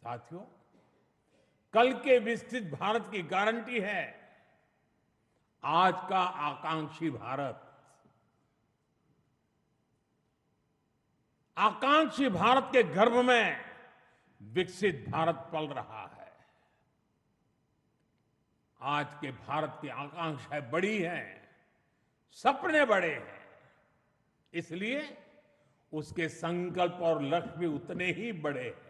साथियों, कल के विकसित भारत की गारंटी है आज का आकांक्षी भारत। आकांक्षी भारत के गर्भ में विकसित भारत पल रहा है। आज के भारत की आकांक्षाएं बड़ी हैं, सपने बड़े हैं, इसलिए उसके संकल्प और लक्ष्य भी उतने ही बड़े हैं।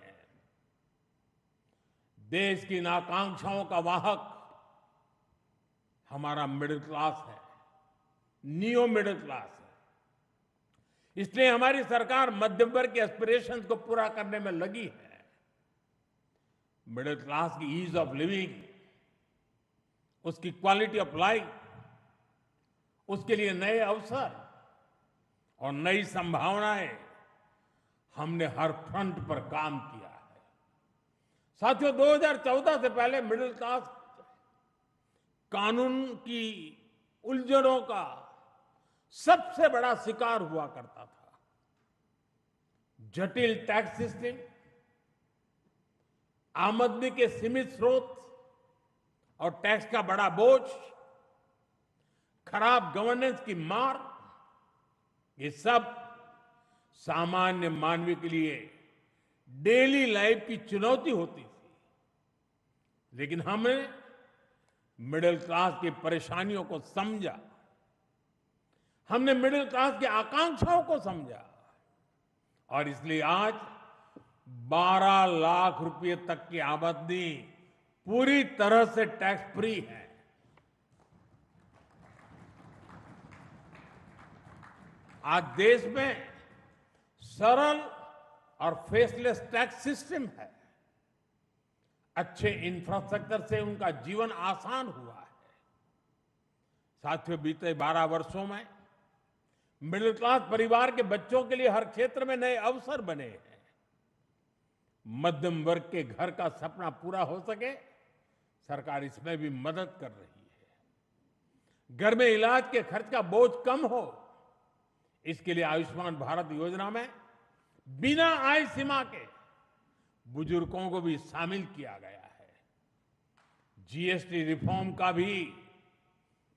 देश की इन आकांक्षाओं का वाहक हमारा मिडिल क्लास है, नियो मिडिल क्लास है। इसलिए हमारी सरकार मध्यम वर्ग के एस्पिरेशंस को पूरा करने में लगी है। मिडिल क्लास की ईज ऑफ लिविंग, उसकी क्वालिटी ऑफ लाइफ, उसके लिए नए अवसर और नई संभावनाएं हमने हर फ्रंट पर काम किया है। साथियों, 2014 से पहले मिडिल क्लास कानून की उलझनों का सबसे बड़ा शिकार हुआ करता था। जटिल टैक्स सिस्टम, आमदनी के सीमित स्रोत और टैक्स का बड़ा बोझ, खराब गवर्नेंस की मार, ये सब सामान्य मानवीय के लिए डेली लाइफ की चुनौती होती थी। लेकिन हमने मिडिल क्लास की परेशानियों को समझा, हमने मिडिल क्लास की आकांक्षाओं को समझा और इसलिए आज 12 लाख रुपए तक की आमदनी पूरी तरह से टैक्स फ्री है। आज देश में सरल और फेसलेस टैक्स सिस्टम है। अच्छे इंफ्रास्ट्रक्चर से उनका जीवन आसान हुआ है। साथियों, बीते 12 वर्षों में मिडिल क्लास परिवार के बच्चों के लिए हर क्षेत्र में नए अवसर बने हैं। मध्यम वर्ग के घर का सपना पूरा हो सके, सरकार इसमें भी मदद कर रही है। घर में इलाज के खर्च का बोझ कम हो, इसके लिए आयुष्मान भारत योजना में बिना आय सीमा के बुजुर्गों को भी शामिल किया गया है। जीएसटी रिफॉर्म का भी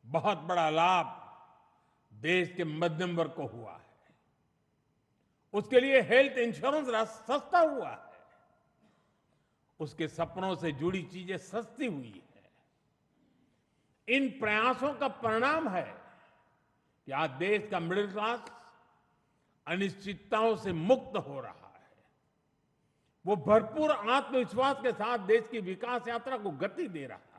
बहुत बड़ा लाभ देश के मध्यम वर्ग को हुआ है। उसके लिए हेल्थ इंश्योरेंस सस्ता हुआ है। उसके सपनों से जुड़ी चीजें सस्ती हुई है। इन प्रयासों का परिणाम है कि आज देश का मिडिल क्लास अनिश्चितताओं से मुक्त हो रहा है। वो भरपूर आत्मविश्वास के साथ देश की विकास यात्रा को गति दे रहा है।